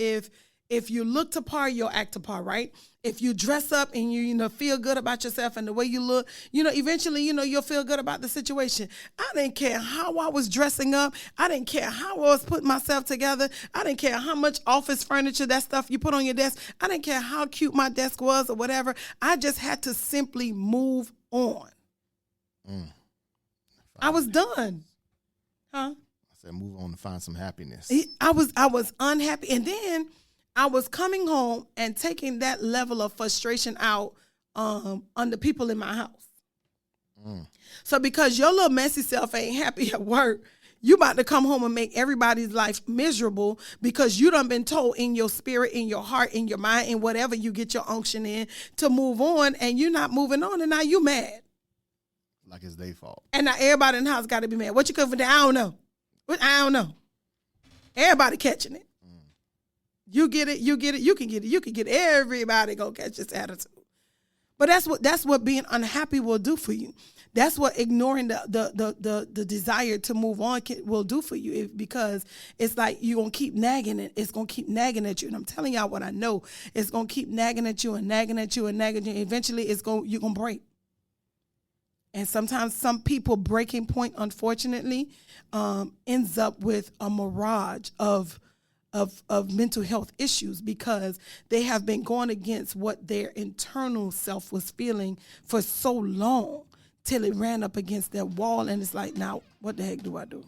if you look to par, you'll act to par, right? If you dress up and you feel good about yourself and the way you look, eventually, you'll feel good about the situation. I didn't care how I was dressing up. I didn't care how I was putting myself together. I didn't care how much office furniture, that stuff you put on your desk. I didn't care how cute my desk was or whatever. I just had to simply move on. I was done. Huh? I said move on to find some happiness. I was unhappy. And then I was coming home and taking that level of frustration out on the people in my house. So because your little messy self ain't happy at work, you about to come home and make everybody's life miserable because you done been told in your spirit, in your heart, in your mind, in whatever you get your unction in to move on, and you're not moving on, and now you mad. Like it's their fault. And now everybody in the house got to be mad. What you cover there? I don't know. Everybody catching it. You get it. You can get it. You can get everybody gonna catch this attitude. But that's what being unhappy will do for you. That's what ignoring the desire to move on will do for you. Because it's like you're gonna keep nagging it. It's gonna keep nagging at you. And I'm telling y'all what I know. It's gonna keep nagging at you and nagging at you and nagging at you. Eventually, you're gonna break. And sometimes some people breaking point, unfortunately, ends up with a mirage of mental health issues because they have been going against what their internal self was feeling for so long till it ran up against that wall, and it's like, now what the heck do I do?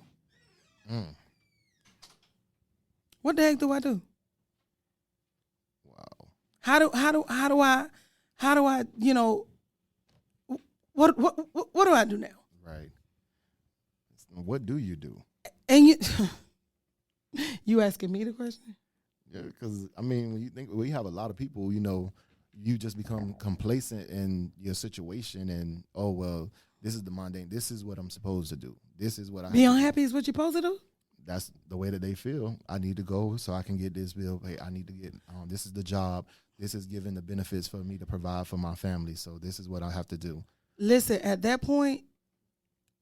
What the heck do I do? Wow. How do I what do I do now? Right. What do you do? And you asking me the question? Yeah, because when we have a lot of people, you just become complacent in your situation, and this is the mundane. This is what I'm supposed to do. This is what I be unhappy is what you're supposed to do. That's the way that they feel. I need to go so I can get this bill. Hey, I need to get. This is the job. This is giving the benefits for me to provide for my family. So this is what I have to do. Listen, at that point,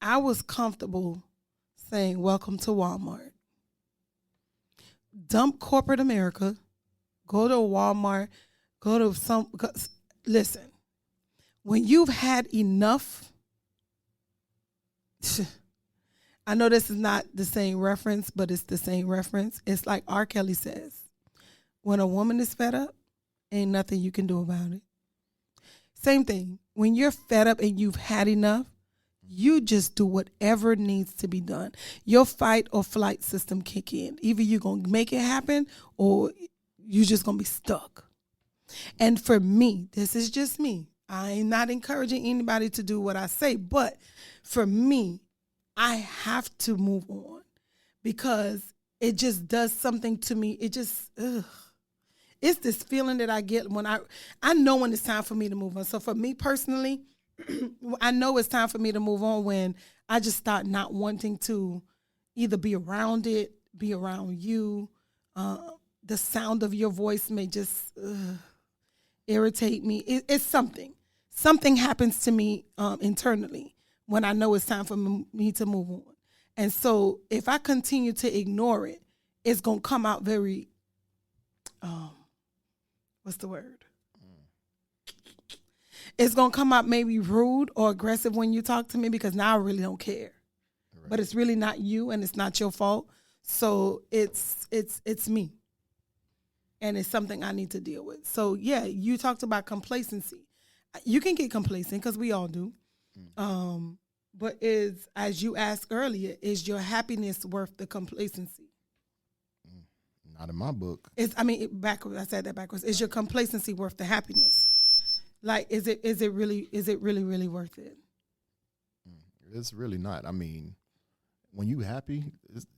I was comfortable saying, welcome to Walmart. Dump corporate America, go to Walmart, listen, when you've had enough, I know this is not the same reference, but it's the same reference. It's like R. Kelly says, when a woman is fed up, ain't nothing you can do about it. Same thing. When you're fed up and you've had enough, you just do whatever needs to be done. Your fight or flight system kick in. Either you're going to make it happen or you're just going to be stuck. And for me, this is just me. I'm not encouraging anybody to do what I say, but for me, I have to move on because it just does something to me. It just, it's this feeling that I get when I know when it's time for me to move on. So for me personally, I know it's time for me to move on when I just start not wanting to either be around it, be around you. The sound of your voice may just irritate me. It's something. Something happens to me internally when I know it's time for me to move on. And so if I continue to ignore it, it's going to come out very, what's the word? It's going to come out maybe rude or aggressive when you talk to me because now I really don't care. Right. But it's really not you and it's not your fault. So it's me. And it's something I need to deal with. So, yeah, you talked about complacency. You can get complacent because we all do. But as you asked earlier, is your happiness worth the complacency? Not in my book. Backwards. I said that backwards. Is your complacency worth the happiness? Like, is it really worth it? It's really not. I mean, when you happy,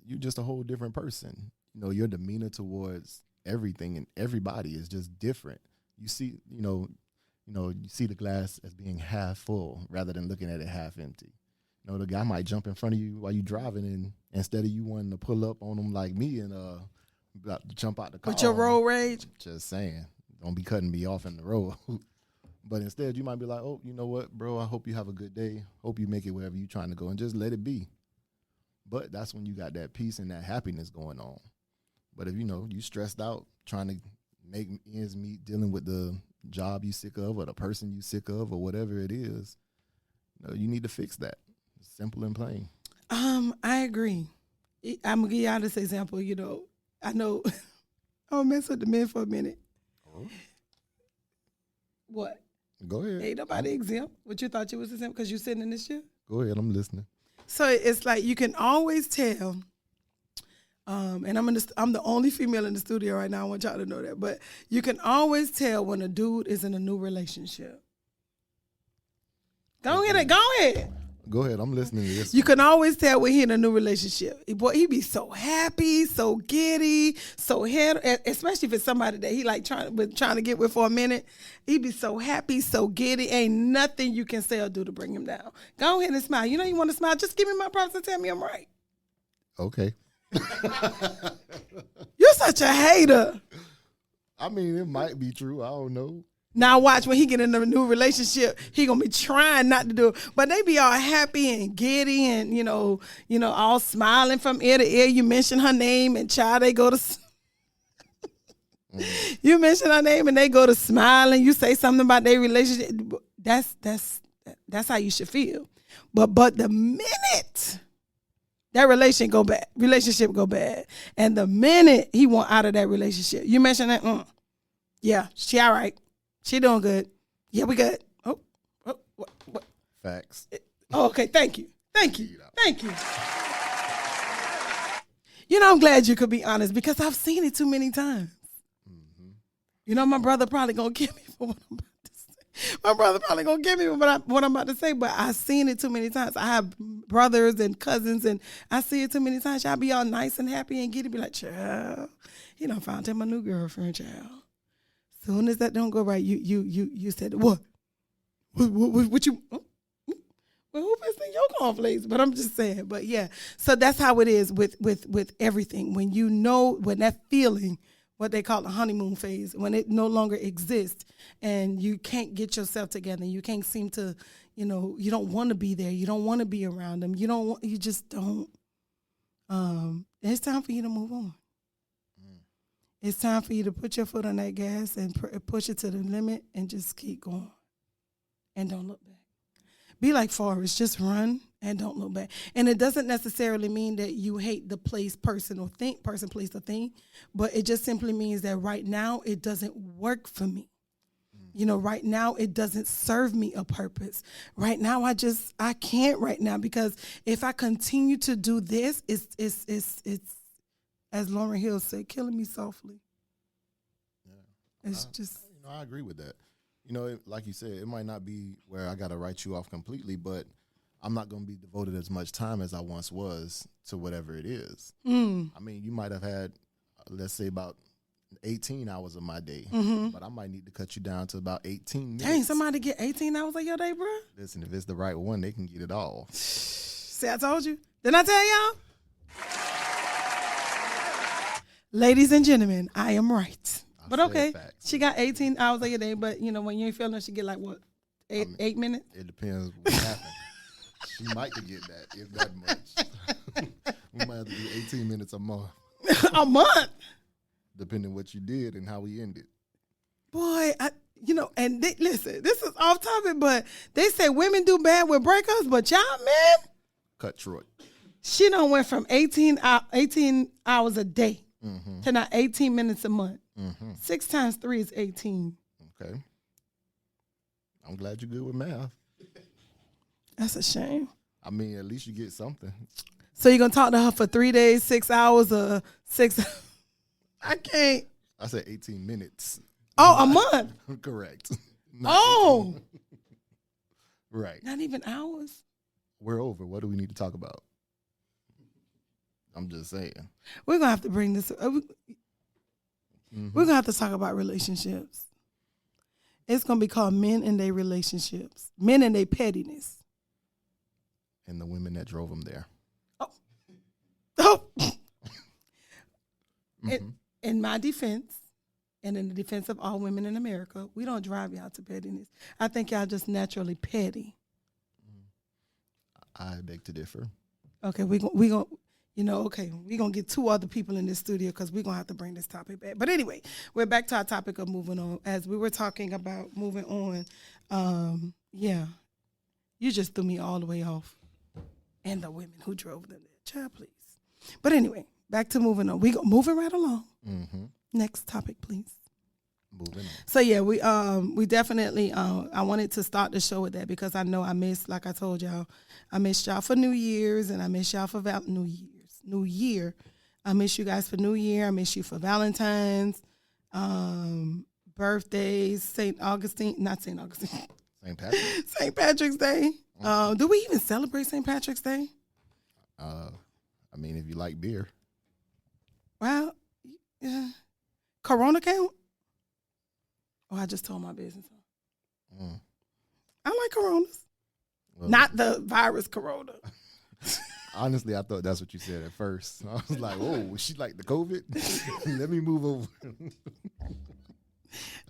you're just a whole different person. You know, your demeanor towards everything and everybody is just different. You see, you see the glass as being half full rather than looking at it half empty. You know, the guy might jump in front of you while you're driving, and instead of you wanting to pull up on him like me and about to jump out the car. With your road rage? Just saying, don't be cutting me off in the road. But instead, you might be like, oh, you know what, bro, I hope you have a good day. Hope you make it wherever you're trying to go, and just let it be. But that's when you got that peace and that happiness going on. But if, you stressed out trying to make ends meet, dealing with the job you sick of or the person you sick of or whatever it is, you need to fix that. Simple and plain. I agree. I'm going to give y'all this example. I know I'm going to mess with the men for a minute. Oh. What? Go ahead. Ain't nobody exempt. What you thought you was exempt because you sitting in this chair? Go ahead. I'm listening. So it's like you can always tell. And I'm the only female in the studio right now. I want y'all to know that. But you can always tell when a dude is in a new relationship. Go ahead. Go ahead. I'm listening to this. You can always tell when he in a new relationship. Boy, he be so happy, so giddy, so head. Especially if it's somebody that he like trying to get with for a minute. He be so happy, so giddy. Ain't nothing you can say or do to bring him down. Go ahead and smile. You want to smile? Just give me my props and tell me I'm right. Okay. You're such a hater. I mean, it might be true. I don't know. Now watch when he get in a new relationship, he gonna be trying not to do it, but they be all happy and giddy and all smiling from ear to ear. You mention her name and child, they go to. You mention her name and they go to smiling. You say something about their relationship. That's how you should feel. But the minute that relationship go bad, and the minute he want out of that relationship, you mention that. Yeah, she all right. She doing good. Yeah, we good. Oh, what? Facts. Okay, thank you. I'm glad you could be honest because I've seen it too many times. Mm-hmm. My brother probably gonna kill me for what I'm about to say. My brother probably gonna kill me for what I'm about to say, but I've seen it too many times. I have brothers and cousins, and I see it too many times. Y'all be all nice and happy and giddy, be like, child, he done found him a new girlfriend, child. Soon as that don't go right, you said what? What you? Well, who pissed in your cornflakes? But I'm just saying. But yeah, so that's how it is with everything. When when that feeling, what they call the honeymoon phase, when it no longer exists, and you can't get yourself together, you can't seem to, you don't want to be there, you don't want to be around them, you just don't. It's time for you to move on. It's time for you to put your foot on that gas and push it to the limit and just keep going. And don't look back. Be like Forrest, just run and don't look back. And it doesn't necessarily mean that you hate the place, person, place, or thing, but it just simply means that right now it doesn't work for me. Right now it doesn't serve me a purpose. Right now I can't right now because if I continue to do this, it's as Lauryn Hill said, killing me softly. Yeah. It's just. I agree with that. Like you said, it might not be where I got to write you off completely, but I'm not going to be devoted as much time as I once was to whatever it is. Mm. I mean, you might have had, let's say, about 18 hours of my day, but I might need to cut you down to about 18 minutes. Dang, somebody get 18 hours of your day, bro? Listen, if it's the right one, they can get it all. See, I told you. Didn't I tell y'all? Ladies and gentlemen, I am right. But said okay, facts. she got 18 hours of your day, but you know, when you ain't feeling her, she get like what, eight minutes? It depends what happened. She might get that, if that much. We might have to do 18 minutes a month, A month? depending what you did and how we ended. Boy, listen, this is off topic, but they say women do bad with breakups, but y'all, man, Cut short. she done went from 18 hours a day to now 18 minutes a month. 6 times 3 is 18. Okay. I'm glad you're good with math. That's a shame. I mean, at least you get something. So you're going to talk to her for 3 days, 6 hours, or 6? I can't. I said 18 minutes. Oh, a month. Correct. Oh, Right. not even hours. We're over. What do we need to talk about? I'm just saying. We're going to have to bring this. We're going to have to talk about relationships. It's going to be called Men and Their Relationships. Men and Their Pettiness. And the women that drove them there. Oh. In my defense, and in the defense of all women in America, we don't drive y'all to pettiness. I think y'all just naturally petty. I beg to differ. Okay, we going we're going to get 2 other people in this studio because we're going to have to bring this topic back. But anyway, we're back to our topic of moving on. As we were talking about moving on, you just threw me all the way off. And the women who drove them there. Child, please. But anyway, back to moving on. Moving right along. Next topic, please. Moving on. So yeah, we definitely I wanted to start the show with that because I know I missed, like I told y'all, I missed y'all for New Year's and I missed y'all for New Year. I miss you guys for New Year. I miss you for Valentine's, birthdays, St. Patrick's Day. Do we even celebrate St. Patrick's Day? I mean, if you like beer. Well, yeah. Corona count? Oh, I just told my business. I like Coronas. Well, Not the virus Corona. honestly, I thought that's what you said at first. I was like, oh, was she like the COVID? Let me move over.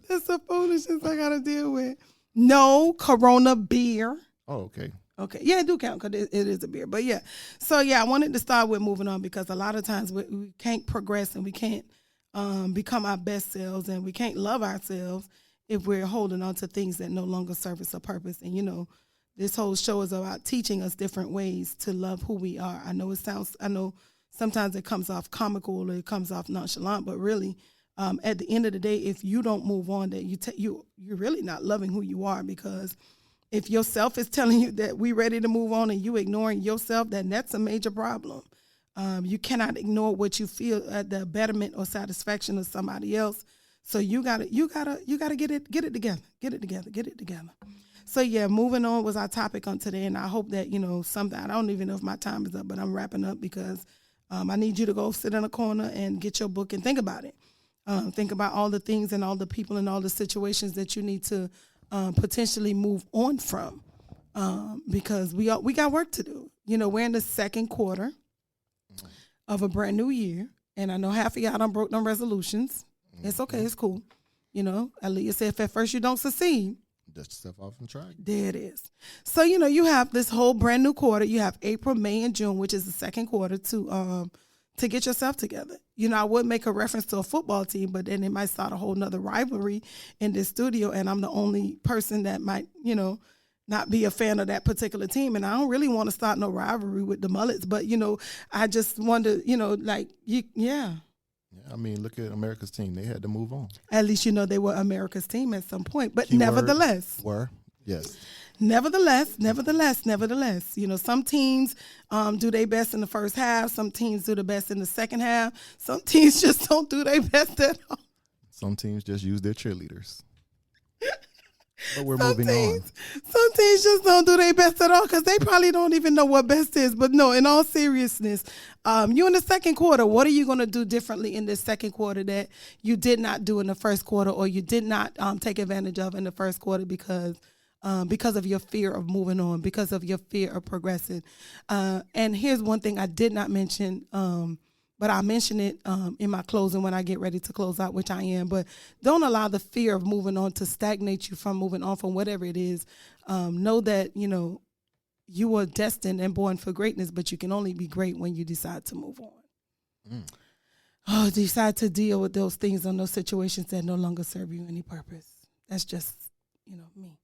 That's the foolishness I got to deal with. No Corona beer. Oh, okay. Okay. Yeah, it do count because it is a beer. But yeah. So yeah, I wanted to start with moving on because a lot of times we can't progress and we can't become our best selves and we can't love ourselves if we're holding on to things that no longer serve us a purpose. And, you know, this whole show is about teaching us different ways to love who we are. I know sometimes it comes off comical or it comes off nonchalant, but really at the end of the day, if you don't move on, that you're really not loving who you are, because if yourself is telling you that we're ready to move on and you ignoring yourself, then that's a major problem. You cannot ignore what you feel at the betterment or satisfaction of somebody else. So you gotta get it together. So yeah, moving on was our topic on today, and I hope that something. I don't even know if my time is up, but I'm wrapping up because I need you to go sit in a corner and get your book and think about it. Think about all the things and all the people and all the situations that you need to potentially move on from, because we got work to do. We're in the second quarter of a brand new year, and I know half of y'all done broke them resolutions. It's okay, it's cool. Aaliyah said if at first you don't succeed, Dust yourself off and try. there it is. So you have this whole brand new quarter. You have April, May, and June, which is the second quarter to get yourself together. I would make a reference to a football team, but then it might start a whole nother rivalry in this studio, and I'm the only person that might, not be a fan of that particular team. And I don't really want to start no rivalry with the Mullets, but, I just wonder, yeah. Yeah, I mean, look at America's team. They had to move on. At least, they were America's team at some point. But Keyword, nevertheless. Were, yes. Nevertheless, some teams do their best in the first half. Some teams do the best in the second half. Some teams just don't do their best at all. Some teams just use their cheerleaders. But we're moving on. Some teens just don't do their best at all because they probably don't even know what best is. But no, in all seriousness, you in the second quarter, what are you going to do differently in the second quarter that you did not do in the first quarter, or you did not take advantage of in the first quarter because of your fear of moving on, because of your fear of progressing? And here's one thing I did not mention, but I'll mention it in my closing when I get ready to close out, which I am. But don't allow the fear of moving on to stagnate you from moving on from whatever it is. Know that, you were destined and born for greatness, but you can only be great when you decide to move on. Decide to deal with those things and those situations that no longer serve you any purpose. That's just, me.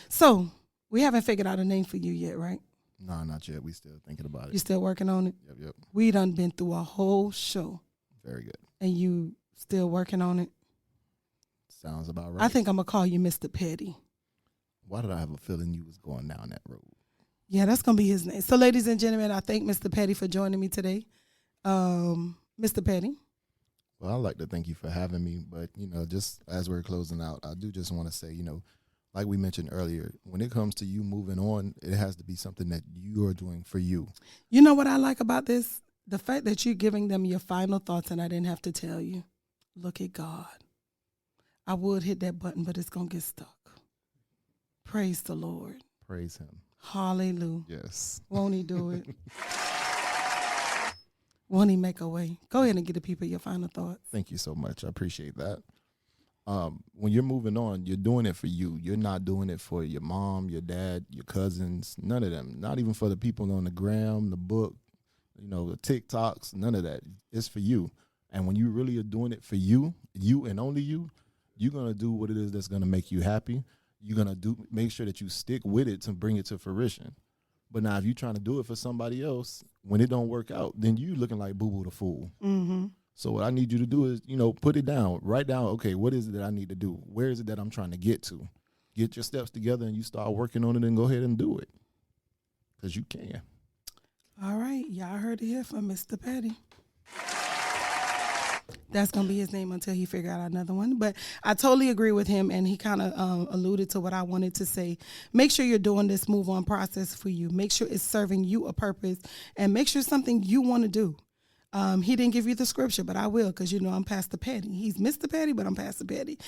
So we haven't figured out a name for you yet, right? No, not yet. We still thinking about it. You still working on it? Yep. We done been through a whole show. Very good. And you still working on it? Sounds about right. I think I'm going to call you Mr. Petty. Why did I have a feeling you was going down that road? Yeah, that's going to be his name. So, ladies and gentlemen, I thank Mr. Petty for joining me today. Mr. Petty. Well, I'd like to thank you for having me. But, just as we're closing out, I do just want to say, like we mentioned earlier, when it comes to you moving on, it has to be something that you are doing for you. You know what I like about this? The fact that you're giving them your final thoughts and I didn't have to tell you. Look at God. I would hit that button, but it's going to get stuck. Praise the Lord. Praise him. Hallelujah. Yes. Won't he do it? Won't he make a way? Go ahead and give the people your final thoughts. Thank you so much. I appreciate that. When you're moving on, you're doing it for you. You're not doing it for your mom, your dad, your cousins, none of them. Not even for the people on the gram, the book, the TikToks, none of that. It's for you. And when you really are doing it for you, you and only you, you're going to do what it is that's going to make you happy. You're going to make sure that you stick with it to bring it to fruition. But now if you're trying to do it for somebody else, when it don't work out, then you looking like Boo-Boo the Fool. Mm-hmm. So what I need you to do is, put it down. Write down, okay, what is it that I need to do? Where is it that I'm trying to get to? Get your steps together and you start working on it and go ahead and do it. Because you can. All right. Y'all heard it here from Mr. Petty. That's going to be his name until he figure out another one. But I totally agree with him, and he kind of alluded to what I wanted to say. Make sure you're doing this move-on process for you. Make sure it's serving you a purpose, and make sure it's something you want to do. He didn't give you the scripture, but I will, because I'm Pastor Petty. He's Mr. Petty, but I'm Pastor Petty.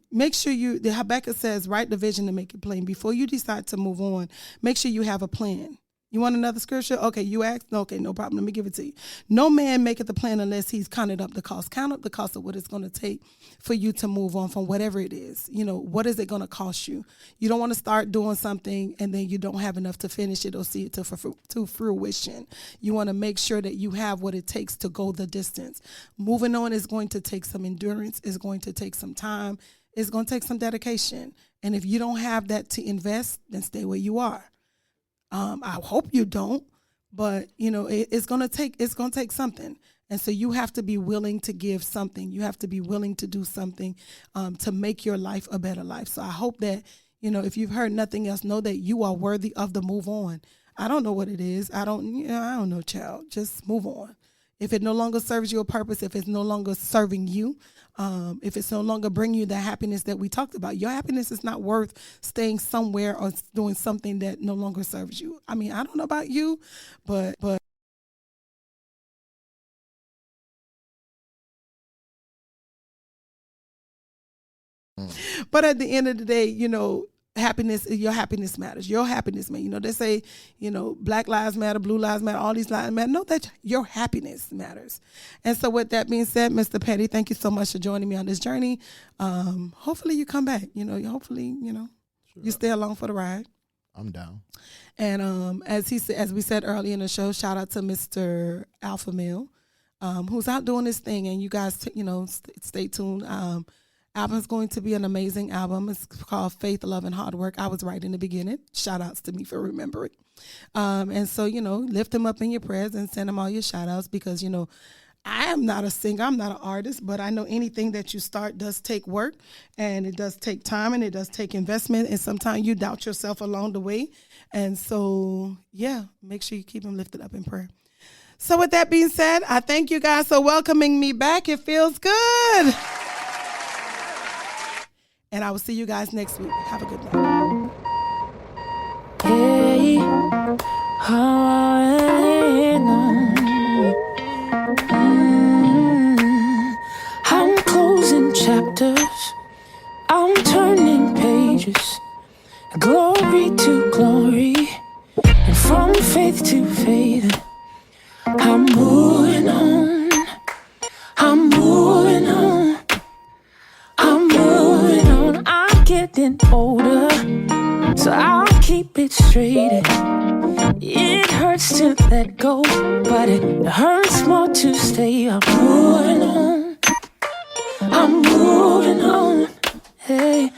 Make sure the Habakkuk says, write the vision and make it plain. Before you decide to move on, make sure you have a plan. You want another scripture? Okay, you asked? Okay, no problem. Let me give it to you. No man maketh the plan unless he's counted up the cost. Count up the cost of what it's going to take for you to move on from whatever it is. What is it going to cost you? You don't want to start doing something and then you don't have enough to finish it or see it to fruition. You want to make sure that you have what it takes to go the distance. Moving on is going to take some endurance. It's going to take some time. It's going to take some dedication. And if you don't have that to invest, then stay where you are. I hope you don't, but it's gonna take something, and so you have to be willing to give something. You have to be willing to do something to make your life a better life. So I hope that if you've heard nothing else, know that you are worthy of the move on. I don't know what it is. I don't know, child. Just move on. If it no longer serves you a purpose, if it's no longer serving you, if it's no longer bringing you the happiness that we talked about, your happiness is not worth staying somewhere or doing something that no longer serves you. I mean, I don't know about you, but at the end of the day, your happiness matters. Your happiness, man. They say, Black lives matter, blue lives matter, all these lives matter. Know that your happiness matters. And so with that being said, Mr. Petty, thank you so much for joining me on this journey. Hopefully you come back. Hopefully, sure. You stay along for the ride. I'm down. And as we said earlier in the show, shout out to Mr. Alpha Male, who's out doing this thing. And you guys, stay tuned. Album's going to be an amazing album. It's called Faith, Love, and Hard Work. I was right in the beginning. Shout outs to me for remembering. And so, lift him up in your prayers and send him all your shout outs because, I am not a singer. I'm not an artist, but I know anything that you start does take work and it does take time and it does take investment. And sometimes you doubt yourself along the way. And so, make sure you keep him lifted up in prayer. So with that being said, I thank you guys for welcoming me back. It feels good. And I will see you guys next week. Have a good night. Hey, I'm closing chapters, I'm turning pages, glory to glory, and from faith to faith, I'm moving on, I'm moving on, I'm moving on. I'm getting older, so I'll keep it straight. It hurts to let go, but it hurts more to stay. I'm moving on, I'm moving on. Hey.